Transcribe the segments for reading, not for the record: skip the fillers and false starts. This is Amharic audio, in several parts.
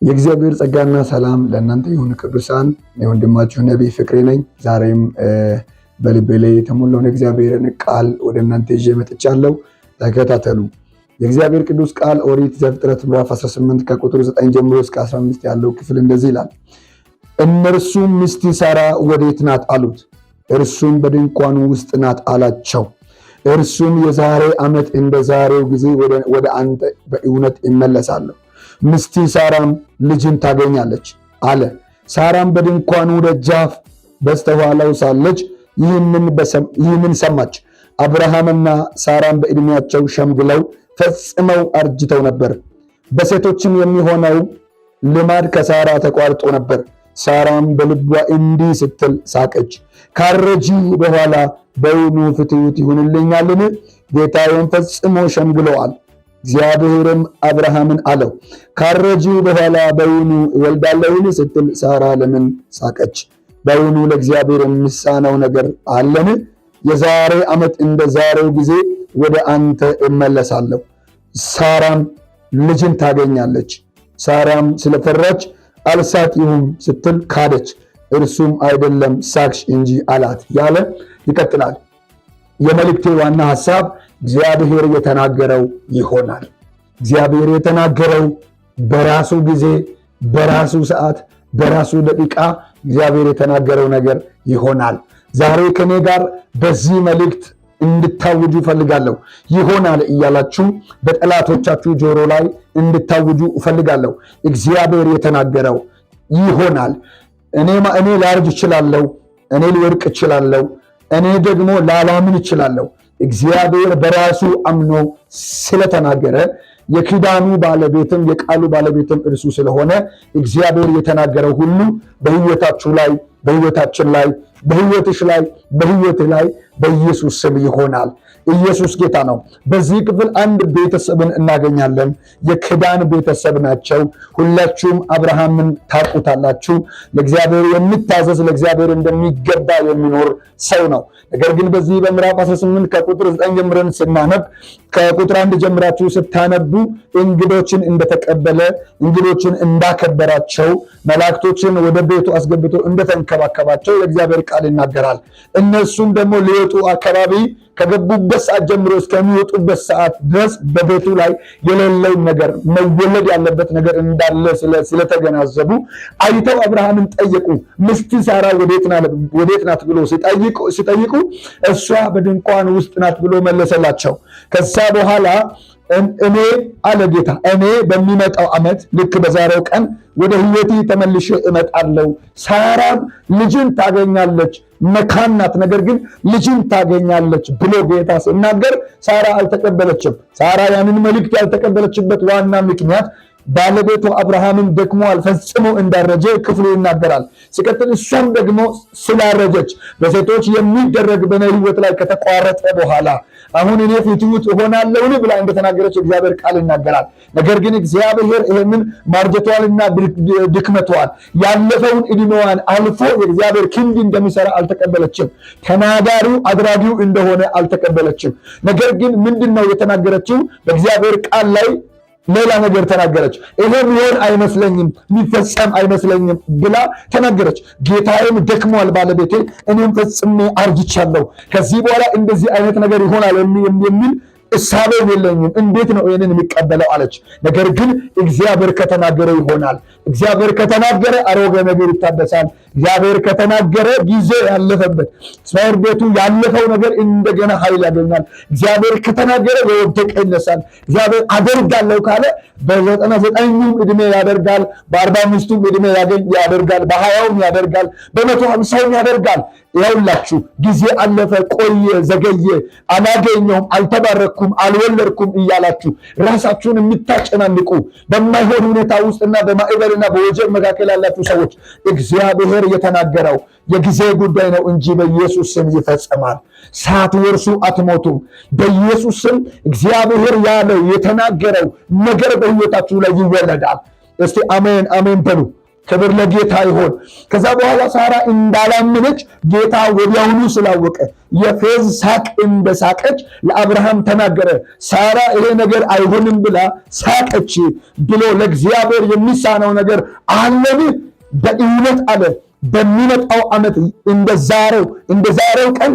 የእግዚአብሔር ጸጋና ሰላም ለእናንተ ይሁን ቅዱሳን። የወንድማችሁ ነቢይ ፍቅሬ ነኝ። ዛሬም በልቤ ላይ የተሞላውን የእግዚአብሔርን ቃል ወደ እናንተ ይዤ መጥቻለሁ። ተከታተሉ። የእግዚአብሔር ቅዱስ ቃል ኦሪት ዘፍጥረት ምዕራፍ 18 ከቁጥር 9 ጀምሮ እስከ 15 ያለው ክፍል እንደዚህ ይላል። እነርሱም ሚስት ሳራ ወዴት ናት አሉት። እርሱም በድንኳኑ ውስጥ ናት አላቸው። እርሱም የዛሬ ዓመት እንደ ዛሬው ጊዜ ወደ አንተ በእውነት ይመለሳለሁ፣ ሚስት ሳራም ልጅን ታገኛለች አለ። ሳራም በድንኳኑ ደጃፍ በስተኋላው ሳለች ይህንን ሰማች። አብርሃምና ሳራም በዕድሜያቸው ሸምግለው ፈጽመው አርጅተው ነበር። በሴቶችም የሚሆነው ልማድ ከሳራ ተቋርጦ ነበር። ሳራም በልቧ እንዲህ ስትል ሳቀች፣ ካረጂው በኋላ በውኑ ፍትውት ይሁንልኛልን? ጌታዬም ፈጽሞ ሸምግለዋል። እግዚአብሔርም አብርሃምን አለው፣ ካረጂው በኋላ በውኑ እወልዳለሁን? ስትል ሳራ ለምን ሳቀች? በውኑ ለእግዚአብሔር የሚሳነው ነገር አለን? የዛሬ ዓመት እንደ ዛሬው ጊዜ ወደ አንተ እመለሳለሁ፣ ሳራም ልጅን ታገኛለች። ሳራም ስለፈራች አልሳቅሁም ስትል ካደች። እርሱም አይደለም ሳቅሽ እንጂ አላት ያለ ይቀጥላል። የመልእክቴ ዋና ሐሳብ እግዚአብሔር የተናገረው ይሆናል። እግዚአብሔር የተናገረው በራሱ ጊዜ፣ በራሱ ሰዓት፣ በራሱ ደቂቃ እግዚአብሔር የተናገረው ነገር ይሆናል። ዛሬ ከኔ ጋር በዚህ መልእክት እንድታውጁ እፈልጋለሁ። ይሆናል እያላችሁ በጠላቶቻችሁ ጆሮ ላይ እንድታውጁ እፈልጋለሁ። እግዚአብሔር የተናገረው ይሆናል። እኔ ላርጅ እችላለሁ፣ እኔ ሊወድቅ እችላለሁ፣ እኔ ደግሞ ላላምን እችላለሁ። እግዚአብሔር በራሱ አምኖ ስለተናገረ የኪዳኑ ባለቤትም የቃሉ ባለቤትም እርሱ ስለሆነ እግዚአብሔር የተናገረው ሁሉ በሕይወታችሁ ላይ፣ በሕይወታችን ላይ፣ በሕይወትሽ ላይ፣ በሕይወትህ ላይ በኢየሱስ ስም ይሆናል። ኢየሱስ ጌታ ነው። በዚህ ክፍል አንድ ቤተሰብን እናገኛለን። የኪዳን ቤተሰብ ናቸው። ሁላችሁም አብርሃምን ታውቁታላችሁ። ለእግዚአብሔር የሚታዘዝ ለእግዚአብሔር እንደሚገባ የሚኖር ሰው ነው። ነገር ግን በዚህ በምዕራፍ 18 ከቁጥር 9 ጀምረን ስናነብ ከቁጥር 1 ጀምራችሁ ስታነቡ እንግዶችን እንደተቀበለ፣ እንግዶችን እንዳከበራቸው፣ መላእክቶችን ወደ ቤቱ አስገብቶ እንደተንከባከባቸው የእግዚአብሔር ቃል ይናገራል። እነሱም ደግሞ ሊወጡ አካባቢ ከገቡበት ሰዓት ጀምሮ እስከሚወጡበት ሰዓት ድረስ በቤቱ ላይ የሌለውን ነገር መወለድ ያለበት ነገር እንዳለ ስለተገናዘቡ አይተው አብርሃምን ጠየቁ። ሚስት ሳራ ወዴት ናት ብሎ ሲጠይቁ እሷ በድንኳን ውስጥ ናት ብሎ መለሰላቸው። ከዛ በኋላ እኔ አለ ጌታ፣ እኔ በሚመጣው ዓመት ልክ በዛሬው ቀን ወደ ሕይወቴ ተመልሼ እመጣለሁ፣ ሳራም ልጅን ታገኛለች፣ መካን ናት፣ ነገር ግን ልጅን ታገኛለች ብሎ ጌታ ሲናገር ሳራ አልተቀበለችም። ሳራ ያንን መልእክት ያልተቀበለችበት ዋና ምክንያት ባለቤቱ አብርሃምን ደክሟል፣ ፈጽሞ እንዳረጀ ክፍሉ ይናገራል። ሲቀጥል እሷም ደግሞ ስላረጀች በሴቶች የሚደረግ በኔ ሕይወት ላይ ከተቋረጠ በኋላ አሁን እኔ ፍትውት እሆናለሁን ብላ እንደተናገረች እግዚአብሔር ቃል ይናገራል። ነገር ግን እግዚአብሔር ይህንን ማርጀቷንና ድክመቷን ያለፈውን ዕድሜዋን አልፎ የእግዚአብሔር ክንድ እንደሚሰራ አልተቀበለችም። ተናጋሪው አድራጊው እንደሆነ አልተቀበለችም። ነገር ግን ምንድነው የተናገረችው? በእግዚአብሔር ቃል ላይ ሌላ ነገር ተናገረች። ይሄ ሊሆን አይመስለኝም፣ የሚፈጸም አይመስለኝም ብላ ተናገረች። ጌታዬም ደክሟል ባለቤቴ፣ እኔም ፈጽሜ አርጅቻለሁ፣ ከዚህ በኋላ እንደዚህ አይነት ነገር ይሆናል የሚል እሳቤ የለኝም፣ እንዴት ነው ይህንን የሚቀበለው አለች። ነገር ግን እግዚአብሔር ከተናገረ ይሆናል። እግዚአብሔር ከተናገረ አሮጌ ነገር ይታደሳል። እግዚአብሔር ከተናገረ ጊዜ ያለፈበት እስራኤል ቤቱ ያለፈው ነገር እንደገና ኃይል ያገኛል። እግዚአብሔር ከተናገረ የወደቀ ይነሳል። እግዚአብሔር አደርጋለሁ ካለ በ99ኙም ዕድሜ ያደርጋል፣ በ45ቱም ዕድሜ ያደርጋል፣ በ20ውም ያደርጋል፣ በ150ውም ያደርጋል። ይኸውላችሁ ጊዜ አለፈ፣ ቆየ፣ ዘገየ፣ አላገኘውም፣ አልተባረኩም፣ አልወለድኩም እያላችሁ ራሳችሁን የምታጨናንቁ በማይሆን ሁኔታ ውስጥና በማዕበልና በወጀብ መካከል ያላችሁ ሰዎች እግዚአብሔር የተናገረው የጊዜ ጉዳይ ነው እንጂ በኢየሱስ ስም ይፈጸማል። ሳትወርሱ አትሞቱም። በኢየሱስ ስም እግዚአብሔር ያለው የተናገረው ነገር በሕይወታችሁ ላይ ይወለዳል። እስቲ አሜን አሜን በሉ። ክብር ለጌታ ይሁን። ከዛ በኋላ ሳራ እንዳላመነች ጌታ ወዲያውኑ ስላወቀ የፌዝ ሳቅ እንደሳቀች ለአብርሃም ተናገረ። ሳራ ይሄ ነገር አይሆንም ብላ ሳቀች ብሎ ለእግዚአብሔር የሚሳነው ነገር አለን? በእውነት አለ በሚመጣው ዓመት እንደዛሬው ቀን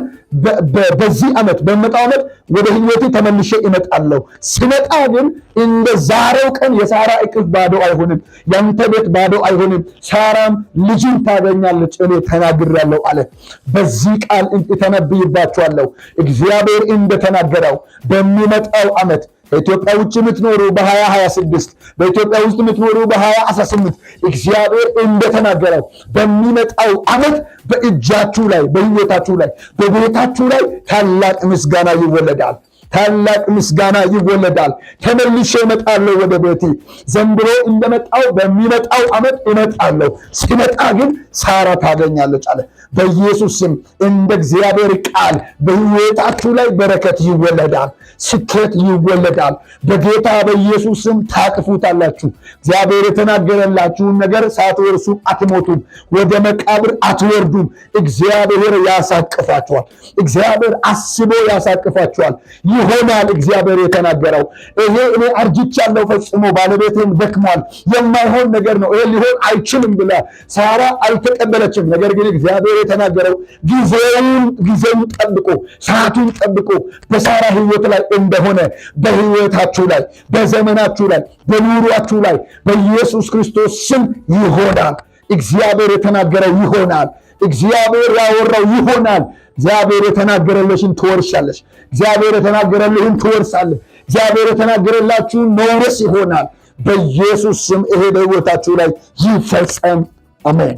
በዚህ ዓመት በሚመጣው ዓመት ወደ ህይወቴ ተመልሼ እመጣለሁ። ስመጣ ግን እንደዛሬው ቀን የሳራ እቅፍ ባዶ አይሆንም፣ ያንተ ቤት ባዶ አይሆንም፣ ሳራም ልጅን ታገኛለች፣ እኔ ተናግሬያለሁ አለ። በዚህ ቃል እተነብይባችኋለሁ እግዚአብሔር እንደተናገረው በሚመጣው ዓመት በኢትዮጵያ ውጭ የምትኖሩ በ2026 በኢትዮጵያ ውስጥ የምትኖሩ በ2018 እግዚአብሔር እንደተናገረው በሚመጣው ዓመት በእጃችሁ ላይ በህይወታችሁ ላይ በቤታችሁ ላይ ታላቅ ምስጋና ይወለዳል። ታላቅ ምስጋና ይወለዳል። ተመልሼ እመጣለሁ ወደ ቤቴ። ዘንድሮ እንደመጣው በሚመጣው ዓመት እመጣለሁ። ሲመጣ ግን ሳራ ታገኛለች አለ። በኢየሱስ ስም እንደ እግዚአብሔር ቃል በህይወታችሁ ላይ በረከት ይወለዳል፣ ስኬት ይወለዳል። በጌታ በኢየሱስ ስም ታቅፉታላችሁ። እግዚአብሔር የተናገረላችሁን ነገር ሳትወርሱ አትሞቱም፣ ወደ መቃብር አትወርዱም። እግዚአብሔር ያሳቅፋችኋል። እግዚአብሔር አስቦ ያሳቅፋችኋል። ይሆናል እግዚአብሔር የተናገረው። ይሄ እኔ አርጅቻለሁ ፈጽሞ ባለቤቴም ደክሟል የማይሆን ነገር ነው ይሄ ሊሆን አይችልም ብላ ሳራ አልተቀበለችም። ነገር ግን እግዚአብሔር የተናገረው ጊዜውን ጠብቆ ሰዓቱን ጠብቆ በሳራ ህይወት ላይ እንደሆነ በህይወታችሁ ላይ በዘመናችሁ ላይ በኑሯችሁ ላይ በኢየሱስ ክርስቶስ ስም ይሆናል። እግዚአብሔር የተናገረው ይሆናል። እግዚአብሔር ያወራው ይሆናል። እግዚአብሔር የተናገረልሽን ትወርሻለሽ። እግዚአብሔር የተናገረልህን ትወርሳለህ። እግዚአብሔር የተናገረላችሁን መውረስ ይሆናል። በኢየሱስ ስም ይሄ በህይወታችሁ ላይ ይፈጸም። አሜን።